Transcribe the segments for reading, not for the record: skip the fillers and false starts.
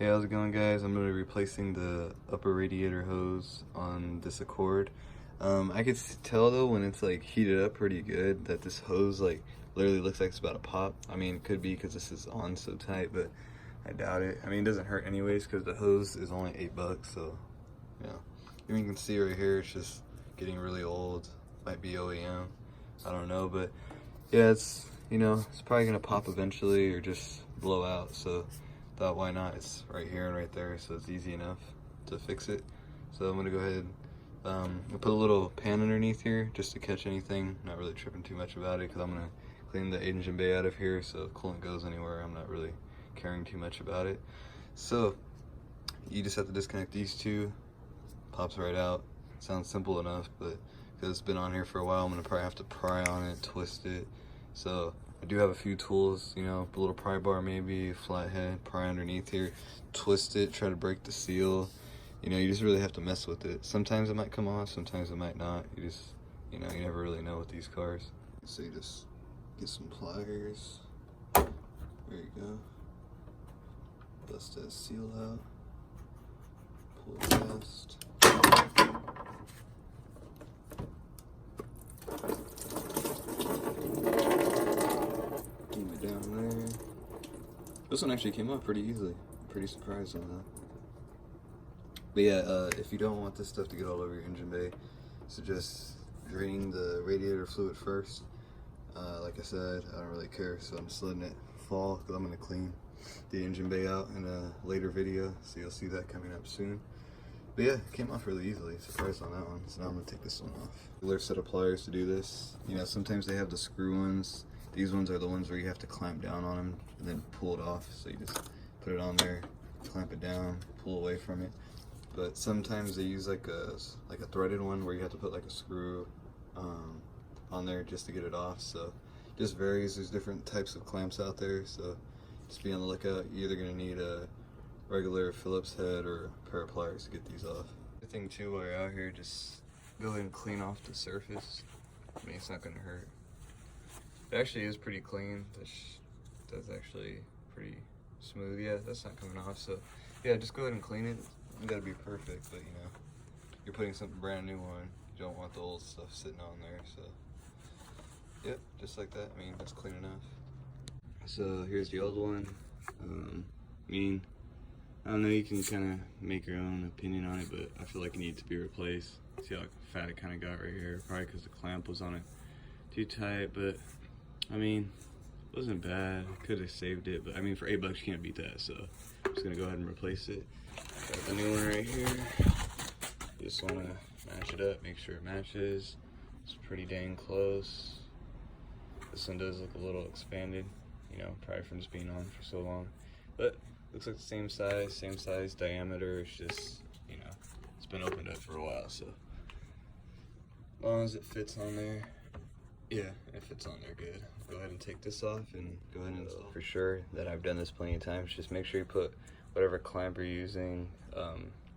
Hey, how's it going, guys? I'm going to be replacing the upper radiator hose on this Accord. I could tell though when it's like heated up pretty good that this hose like literally looks like it's about to pop. I mean, it could be because this is on so tight, but I doubt it. I mean, it doesn't hurt anyways because the hose is only $8, so yeah. You can see right here, it's just getting really old. Might be OEM, I don't know, but yeah, it's, you know, it's probably gonna pop eventually or just blow out, so thought why not. It's right here and right there, so it's easy enough to fix it. So I'm gonna go ahead, I'll put a little pan underneath here just to catch anything. Not really tripping too much about it because I'm gonna clean the engine bay out of here, so if coolant goes anywhere, I'm not really caring too much about it. So you just have to disconnect these two, pops right out. Sounds simple enough, but because it's been on here for a while, I'm gonna probably have to pry on it, twist it. So I do have a few tools, you know, a little pry bar maybe, flathead, pry underneath here, twist it, try to break the seal. You know, you just really have to mess with it. Sometimes it might come off, sometimes it might not. You just, you know, you never really know with these cars. So you just get some pliers. There you go. Bust that seal out. Pull it fast. Down there. This one actually came off pretty easily. Pretty surprised on that. But yeah, if you don't want this stuff to get all over your engine bay, suggest draining the radiator fluid first. Like I said, I don't really care, so I'm just letting it fall because I'm going to clean the engine bay out in a later video, so you'll see that coming up soon. But yeah, it came off really easily. Surprised on that one. So now I'm going to take this one off. Regular set of pliers to do this. You know, sometimes they have the screw ones. These ones are the ones where you have to clamp down on them and then pull it off. So you just put it on there, clamp it down, pull away from it. But sometimes they use like a threaded one where you have to put like a screw on there just to get it off. So just varies. There's different types of clamps out there. So just be on the lookout. You're either gonna need a regular Phillips head or a pair of pliers to get these off. The thing too, while you're out here, just go ahead and clean off the surface. I mean, it's not gonna hurt. It actually is pretty clean. That's actually pretty smooth. Yeah, that's not coming off. So yeah, just go ahead and clean it. You gotta be perfect, but you know, you're putting something brand new on. You don't want the old stuff sitting on there. So yep, just like that. I mean, that's clean enough. So here's the old one. I mean, I don't know, you can kind of make your own opinion on it, but I feel like it needs to be replaced. See how fat it kind of got right here? Probably because the clamp was on it too tight, but I mean, it wasn't bad. Could have saved it, but I mean, for $8 you can't beat that, so I'm just gonna go ahead and replace it. Got the new one right here. Just wanna match it up, make sure it matches. It's pretty dang close. This one does look a little expanded, you know, probably from just being on for so long. But looks like the same size diameter. It's just, you know, it's been opened up for a while, so as long as it fits on there. Yeah, if it's on there good. Go ahead and take this off and go ahead and install. For sure that I've done this plenty of times, just make sure you put whatever clamp you're using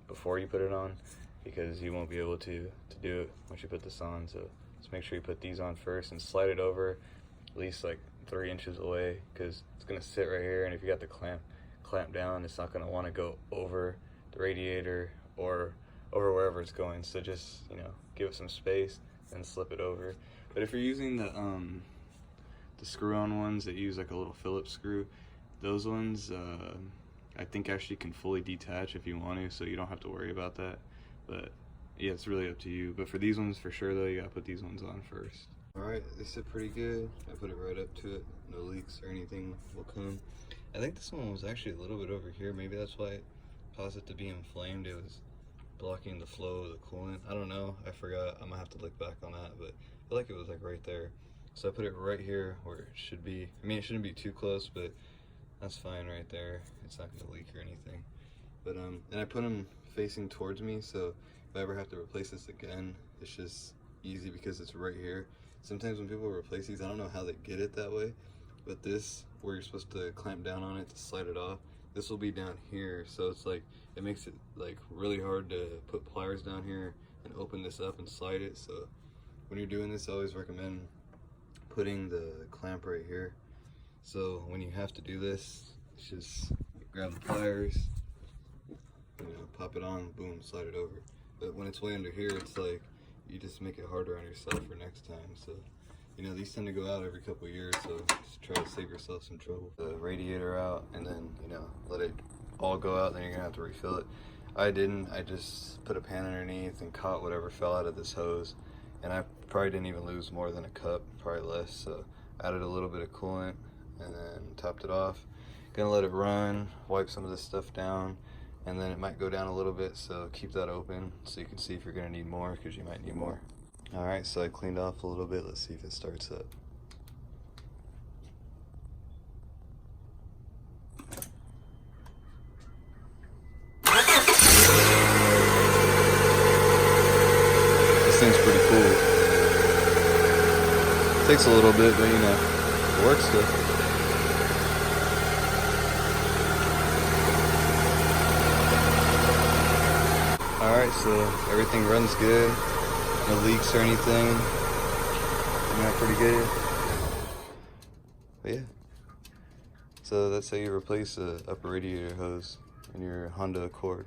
before you put it on, because you won't be able to do it once you put this on. So just make sure you put these on first and slide it over at least like 3 inches away, because it's gonna sit right here, and if you got the clamp down, it's not gonna wanna go over the radiator or over wherever it's going. So just, you know, give it some space and slip it over. But if you're using the screw-on ones that use like a little Phillips screw, those ones I think actually can fully detach if you want to, so you don't have to worry about that. But yeah, it's really up to you. But for these ones, for sure though, you gotta put these ones on first. All right, they sit pretty good. I put it right up to it. No leaks or anything will come. I think this one was actually a little bit over here. Maybe that's why it caused it to be inflamed. It was blocking the flow of the coolant. I don't know, I forgot. I'm gonna have to look back on that, but I feel like it was like right there. So I put it right here where it should be. I mean, it shouldn't be too close, but that's fine right there. It's not gonna leak or anything. But and I put them facing towards me, so if I ever have to replace this again, it's just easy because it's right here. Sometimes when people replace these, I don't know how they get it that way, but this, where you're supposed to clamp down on it to slide it off, this will be down here. So it's like, it makes it like really hard to put pliers down here and open this up and slide it. So when you're doing this, I always recommend putting the clamp right here. So when you have to do this, it's just grab the pliers, pop it on, boom, slide it over. But when it's way under here, it's like, you just make it harder on yourself for next time. So, you know, these tend to go out every couple of years, so just try to save yourself some trouble. The radiator out, and then, you know, let it all go out, then you're gonna have to refill it. I didn't, I just put a pan underneath and caught whatever fell out of this hose. And I probably didn't even lose more than a cup, probably less. So added a little bit of coolant and then topped it off. Gonna let it run, wipe some of this stuff down, and then it might go down a little bit, so keep that open so you can see if you're gonna need more, because you might need more. All right, so I cleaned off a little bit. Let's see if it starts up. This thing's pretty cool. Takes a little bit, but you know, it works good. Alright, so everything runs good. No leaks or anything. Coming out pretty good. But yeah. So that's how you replace the upper radiator hose in your Honda Accord.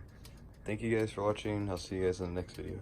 Thank you guys for watching. I'll see you guys in the next video.